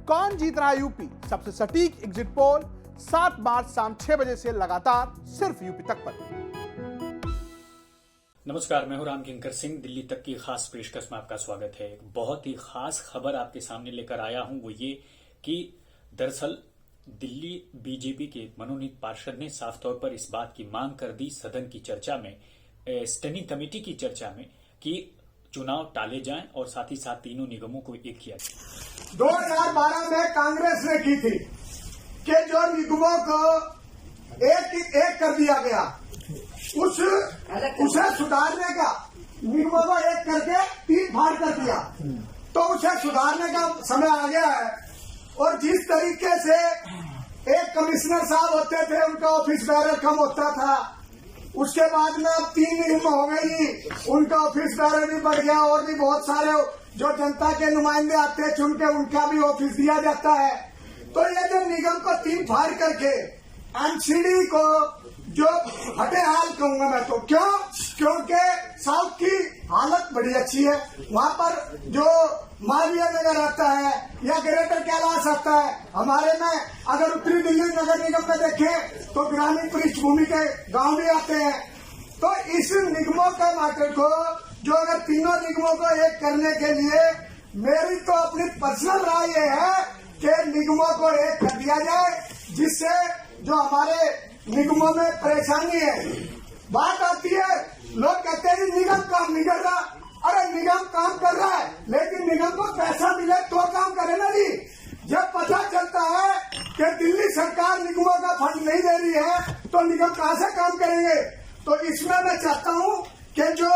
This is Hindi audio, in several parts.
कौन जीत रहा है यूपी? सबसे सटीक एग्जिट पोल 7 मार्च शाम 6 बजे से लगातार सिर्फ यूपी तक पर। नमस्कार, मैं हूं राम किंकर सिंह। दिल्ली तक की खास पेशकश में आपका स्वागत है। एक बहुत ही खास खबर आपके सामने लेकर आया हूं, वो ये कि दरअसल दिल्ली बीजेपी के मनोनीत पार्षद ने साफ तौर पर इस बात की मांग कर दी सदन की चर्चा में, स्टैंडिंग कमेटी की चर्चा में, कि चुनाव टाले जाएं और साथ ही साथ तीनों निगमों को एक किया जाए। 2012 में कांग्रेस ने की थी कि जो निगमों को एक कर दिया गया, उसे सुधारने का, निगमों को एक करके 3 भाग कर दिया, तो उसे सुधारने का समय आ गया है। और जिस तरीके से एक कमिश्नर साहब होते थे, उनका ऑफिस बैरर कम होता था, उसके बाद में अब 3 निगम हो गई, उनका ऑफिस बैरर भी बढ़ गया, और भी बहुत सारे जो जनता के नुमाइंदे आते हैं चुन के, उनका भी ऑफिस दिया जाता है। तो ये जो निगम को 3 फाड़ करके एमसीडी को जो हटे हाल कहूंगा मैं, तो क्योंकि साउथ की हालत बड़ी अच्छी है। वहाँ पर जो मालवीय नगर आता है या ग्रेटर कैलाश आता है, हमारे में अगर उत्तरी दिल्ली नगर निगम में देखें तो ग्रामीण पृष्ठभूमि के गांव भी आते हैं। तो इस निगमों का मैटर को, जो अगर तीनों निगमों को एक करने के लिए, मेरी तो अपनी पर्सनल राय ये है कि निगमों को एक कर दिया जाए, जिससे जो हमारे निगमों में परेशानी है। बात आती है, लोग कहते हैं निगम काम नहीं कर रहा। अरे निगम काम कर रहा है, लेकिन निगम को पैसा मिले तो काम करे ना जी। जब पता चलता है कि दिल्ली सरकार निगमों का फंड नहीं दे रही है, तो निगम कहाँ से काम करेंगे? तो इसमें मैं चाहता हूँ कि जो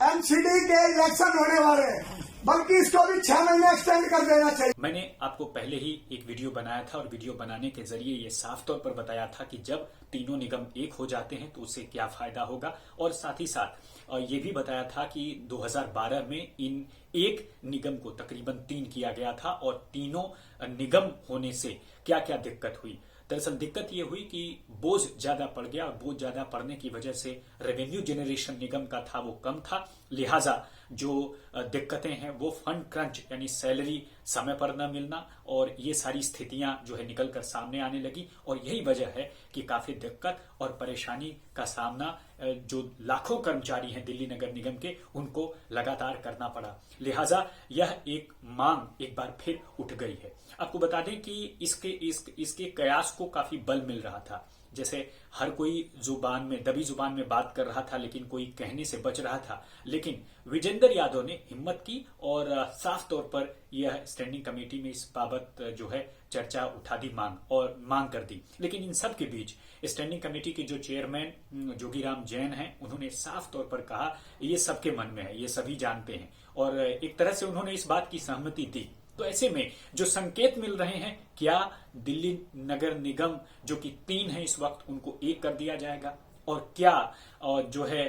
एमसीडी के इलेक्शन होने वाले हैं, बल्कि इसको भी 6 महीने एक्सटेंड कर देना चाहिए। मैंने आपको पहले ही एक वीडियो बनाया था और वीडियो बनाने के जरिए ये साफ तौर पर बताया था कि जब तीनों निगम एक हो जाते हैं तो उससे क्या फायदा होगा, और साथ ही साथ ये भी बताया था कि 2012 में इन एक निगम को तकरीबन 3 किया गया था, और तीनों निगम होने से क्या क्या दिक्कत हुई। दरअसल दिक्कत ये हुई कि बोझ ज्यादा पड़ गया, और बोझ ज्यादा पड़ने की वजह से रेवेन्यू जनरेशन निगम का था वो कम था, लिहाजा जो दिक्कतें हैं वो फंड क्रंच यानी सैलरी समय पर न मिलना, और ये सारी स्थितियां जो है निकल कर सामने आने लगी। और यही वजह है कि काफी दिक्कत और परेशानी का सामना जो लाखों कर्मचारी हैं दिल्ली नगर निगम के, उनको लगातार करना पड़ा। लिहाजा यह एक मांग एक बार फिर उठ गई है। आपको बता दें कि इसके कयास को काफी बल मिल रहा था। जैसे हर कोई दबी जुबान में बात कर रहा था, लेकिन कोई कहने से बच रहा था। लेकिन विजेंद्र यादव ने हिम्मत की और साफ तौर पर यह स्टैंडिंग कमेटी में इस बाबत जो है चर्चा उठा दी, मांग कर दी। लेकिन इन सब के बीच स्टैंडिंग कमेटी के जो चेयरमैन जोगीराम जैन हैं, उन्होंने साफ तौर पर कहा ये सबके मन में है, ये सभी जानते हैं, और एक तरह से उन्होंने इस बात की सहमति दी। तो ऐसे में जो संकेत मिल रहे हैं, क्या दिल्ली नगर निगम जो कि 3 है इस वक्त, उनको एक कर दिया जाएगा? और क्या जो है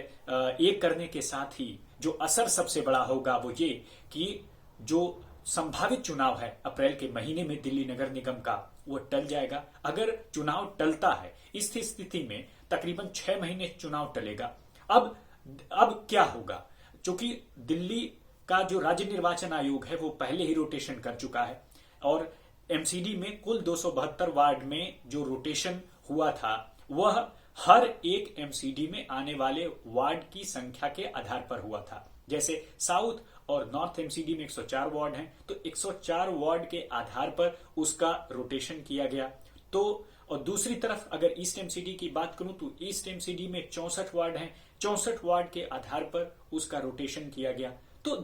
एक करने के साथ ही जो असर सबसे बड़ा होगा वो ये कि जो संभावित चुनाव है अप्रैल के महीने में दिल्ली नगर निगम का, वो टल जाएगा। अगर चुनाव टलता है, इस स्थिति में तकरीबन 6 महीने चुनाव टलेगा। अब क्या होगा? क्योंकि दिल्ली का जो राज्य निर्वाचन आयोग है वो पहले ही रोटेशन कर चुका है, और एमसीडी में कुल 272 वार्ड में जो रोटेशन हुआ था वह हर एक एमसीडी में आने वाले वार्ड की संख्या के आधार पर हुआ था। जैसे साउथ और नॉर्थ एमसीडी में 104 वार्ड हैं, तो 104 वार्ड के आधार पर उसका रोटेशन किया गया। तो और दूसरी तरफ अगर ईस्ट एमसीडी की बात करूं तो ईस्ट एमसीडी में 64 वार्ड हैं, 64 वार्ड के आधार पर उसका रोटेशन किया गया। तो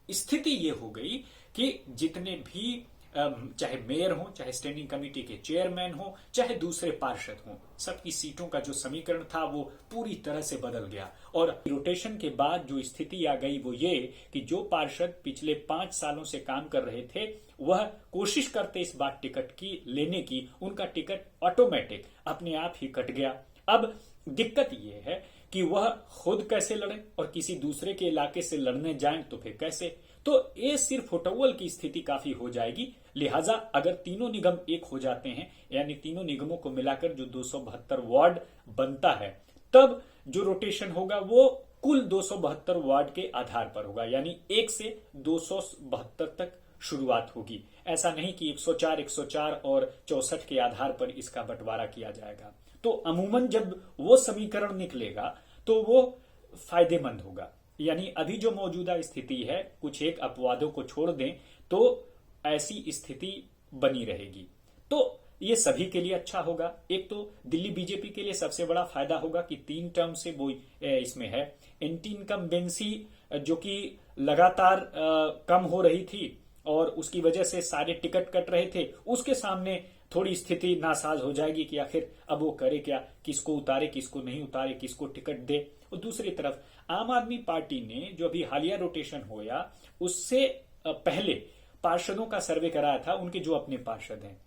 स्थिति ये हो गई कि जितने भी चाहे मेयर हो, चाहे स्टैंडिंग कमेटी के चेयरमैन हो, चाहे दूसरे पार्षद हो, सबकी सीटों का जो समीकरण था वो पूरी तरह से बदल गया। और रोटेशन के बाद जो स्थिति आ गई वो ये कि जो पार्षद पिछले 5 सालों से काम कर रहे थे, वह कोशिश करते इस बार टिकट की लेने की, उनका टिकट ऑटोमेटिक अपने आप ही कट गया। अब दिक्कत ये है कि वह खुद कैसे लड़े, और किसी दूसरे के इलाके से लड़ने जाएं तो फिर कैसे? तो ये सिर्फ होटल की स्थिति काफी हो जाएगी। लिहाजा अगर तीनों निगम एक हो जाते हैं, यानी तीनों निगमों को मिलाकर जो 272 वार्ड बनता है, तब जो रोटेशन होगा वो कुल 272 वार्ड के आधार पर होगा, यानी 1 से 272 तक शुरुआत होगी। ऐसा नहीं कि 104 और 64 के आधार पर इसका बंटवारा किया जाएगा। तो अमूमन जब वो समीकरण निकलेगा तो वो फायदेमंद होगा। यानी अभी जो मौजूदा स्थिति है, कुछ एक अपवादों को छोड़ दें तो ऐसी स्थिति बनी रहेगी। तो ये सभी के लिए अच्छा होगा। एक तो दिल्ली बीजेपी के लिए सबसे बड़ा फायदा होगा कि 3 टर्म से वो इसमें है। एंटी इनकम्बेंसी जो कि लगातार कम हो रही थी और उसकी वजह से सारे टिकट कट रहे थे, उसके सामने थोड़ी स्थिति नासाज हो जाएगी कि आखिर अब वो करे क्या, किसको उतारे, किसको नहीं उतारे, किसको टिकट दे। और दूसरी तरफ आम आदमी पार्टी ने जो अभी हालिया रोटेशन होया उससे पहले पार्षदों का सर्वे कराया था, उनके जो अपने पार्षद हैं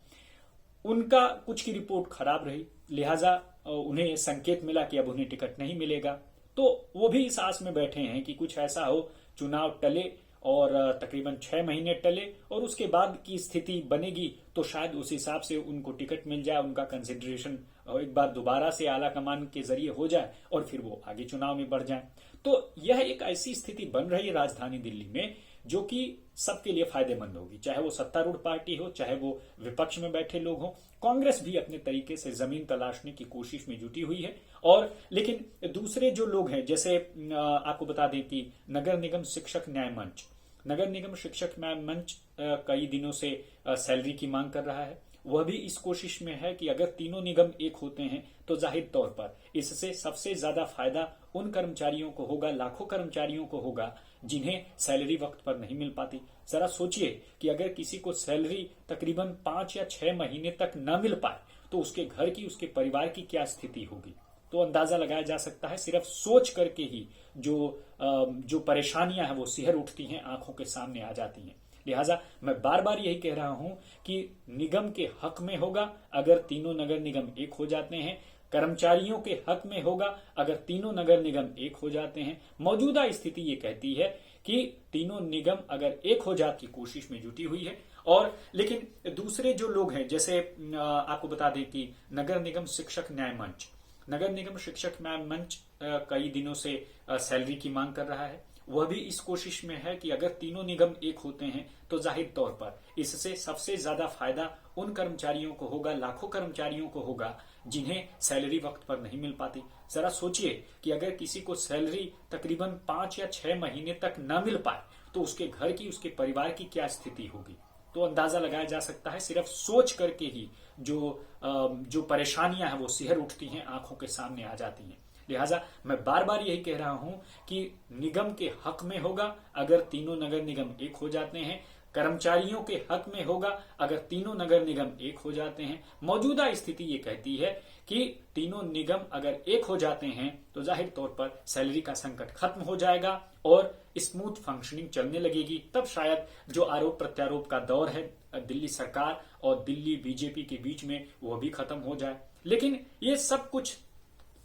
उनका कुछ की रिपोर्ट खराब रही, लिहाजा उन्हें संकेत मिला कि अब उन्हें टिकट नहीं मिलेगा। तो वो भी इस आस में बैठे हैं कि कुछ ऐसा हो, चुनाव टले और तकरीबन 6 महीने टले और उसके बाद की स्थिति बनेगी तो शायद उस हिसाब से उनको टिकट मिल जाए, उनका कंसिडरेशन एक बार दोबारा से आला कमान के जरिए हो जाए और फिर वो आगे चुनाव में बढ़ जाए। तो यह एक ऐसी स्थिति बन रही है राजधानी दिल्ली में जो कि सबके लिए फायदेमंद होगी, चाहे वो सत्तारूढ़ पार्टी हो, चाहे वो विपक्ष में बैठे लोग हों। कांग्रेस भी अपने तरीके से जमीन तलाशने की कोशिश में जुटी हुई है। और लेकिन दूसरे जो लोग हैं, जैसे आपको बता दें कि नगर निगम शिक्षक न्याय मंच, नगर निगम शिक्षक न्याय मंच कई दिनों से सैलरी की मांग कर रहा है। वह भी इस कोशिश में है कि अगर तीनों निगम एक होते हैं तो जाहिर तौर पर इससे सबसे ज्यादा फायदा उन कर्मचारियों को होगा, लाखों कर्मचारियों को होगा जिन्हें सैलरी वक्त पर नहीं मिल पाती। जरा सोचिए कि अगर किसी को सैलरी तकरीबन 5 या 6 महीने तक न मिल पाए तो उसके घर की, उसके परिवार की क्या स्थिति होगी। तो अंदाजा लगाया जा सकता है, सिर्फ सोच करके ही जो परेशानियां हैं वो सिहर उठती हैं, आंखों के सामने आ जाती हैं। लिहाजा मैं बार बार यही कह रहा हूं कि निगम के हक में होगा अगर तीनों नगर निगम एक हो जाते हैं, कर्मचारियों के हक में होगा अगर तीनों नगर निगम एक हो जाते हैं। मौजूदा स्थिति ये कहती है कि तीनों निगम अगर एक हो जाने की कोशिश में जुटी हुई है। और लेकिन दूसरे जो लोग हैं, जैसे आपको बता दें कि नगर निगम शिक्षक न्याय मंच, नगर निगम शिक्षक न्याय मंच कई दिनों से सैलरी की मांग कर रहा है। वह भी इस कोशिश में है कि अगर तीनों निगम एक होते हैं तो जाहिर तौर पर इससे सबसे ज्यादा फायदा उन कर्मचारियों को होगा, लाखों कर्मचारियों को होगा जिन्हें सैलरी वक्त पर नहीं मिल पाती। जरा सोचिए कि अगर किसी को सैलरी तकरीबन 5 या 6 महीने तक न मिल पाए तो उसके घर की, उसके परिवार की क्या स्थिति होगी। तो अंदाजा लगाया जा सकता है, सिर्फ सोच करके ही जो परेशानियां हैं वो सिहर उठती हैं, आंखों के सामने आ जाती हैं। लिहाजा मैं बार बार यही कह रहा हूं कि निगम के हक में होगा अगर तीनों नगर निगम एक हो जाते हैं, कर्मचारियों के हक में होगा अगर तीनों नगर निगम एक हो जाते हैं। मौजूदा स्थिति ये कहती है कि तीनों निगम अगर एक हो जाते हैं तो जाहिर तौर पर सैलरी का संकट खत्म हो जाएगा और स्मूथ फंक्शनिंग चलने लगेगी। तब शायद जो आरोप प्रत्यारोप का दौर है दिल्ली सरकार और दिल्ली बीजेपी के बीच में वो भी खत्म हो जाए। लेकिन ये सब कुछ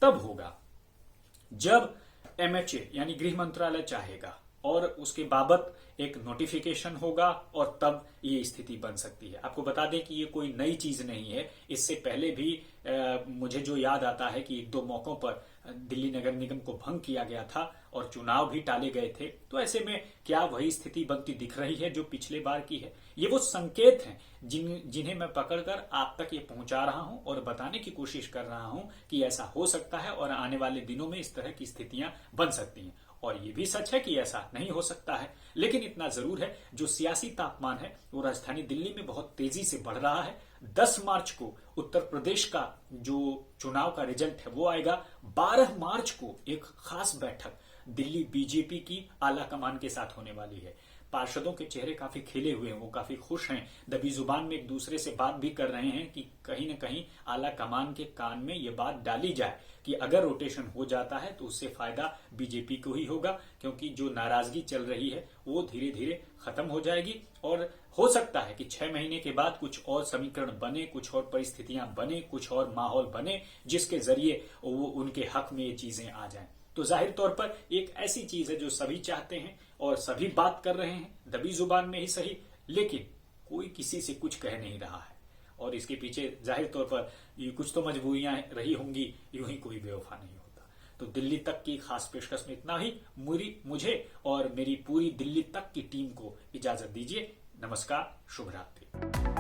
तब होगा जब MHA यानी गृह मंत्रालय चाहेगा और उसके बाबत एक नोटिफिकेशन होगा और तब ये स्थिति बन सकती है। आपको बता दें कि ये कोई नई चीज नहीं है। इससे पहले भी मुझे जो याद आता है कि 1-2 मौकों पर दिल्ली नगर निगम को भंग किया गया था और चुनाव भी टाले गए थे। तो ऐसे में क्या वही स्थिति बनती दिख रही है जो पिछले बार की है। ये वो संकेत हैं जिन्हें मैं पकड़कर आप तक ये पहुंचा रहा हूं और बताने की कोशिश कर रहा हूं कि ऐसा हो सकता है और आने वाले दिनों में इस तरह की स्थितियां बन सकती हैं। और ये भी सच है कि ऐसा नहीं हो सकता है, लेकिन इतना जरूर है जो सियासी तापमान है वो राजधानी दिल्ली में बहुत तेजी से बढ़ रहा है। 10 मार्च को उत्तर प्रदेश का जो चुनाव का रिजल्ट है वो आएगा। 12 मार्च को एक खास बैठक दिल्ली बीजेपी की आला कमान के साथ होने वाली है। पार्षदों के चेहरे काफी खिले हुए हैं, वो काफी खुश हैं, दबी जुबान में एक दूसरे से बात भी कर रहे हैं कि कहीं न कहीं आला कमान के कान में ये बात डाली जाए कि अगर रोटेशन हो जाता है तो उससे फायदा बीजेपी को ही होगा, क्योंकि जो नाराजगी चल रही है वो धीरे धीरे खत्म हो जाएगी। और हो सकता है कि 6 महीने के बाद कुछ और समीकरण बने, कुछ और परिस्थितियां बने, कुछ और माहौल बने जिसके जरिए वो उनके हक में ये चीजें आ जाएं। तो जाहिर तौर पर एक ऐसी चीज है जो सभी चाहते हैं और सभी बात कर रहे हैं, दबी जुबान में ही सही, लेकिन कोई किसी से कुछ कह नहीं रहा है। और इसके पीछे जाहिर तौर पर कुछ तो मजबूरियां रही होंगी, यूं ही कोई बेवफा नहीं होता। तो दिल्ली तक की खास पेशकश में इतना ही। मुझे और मेरी पूरी दिल्ली तक की टीम को इजाजत दीजिए। नमस्कार, शुभ रात्रि।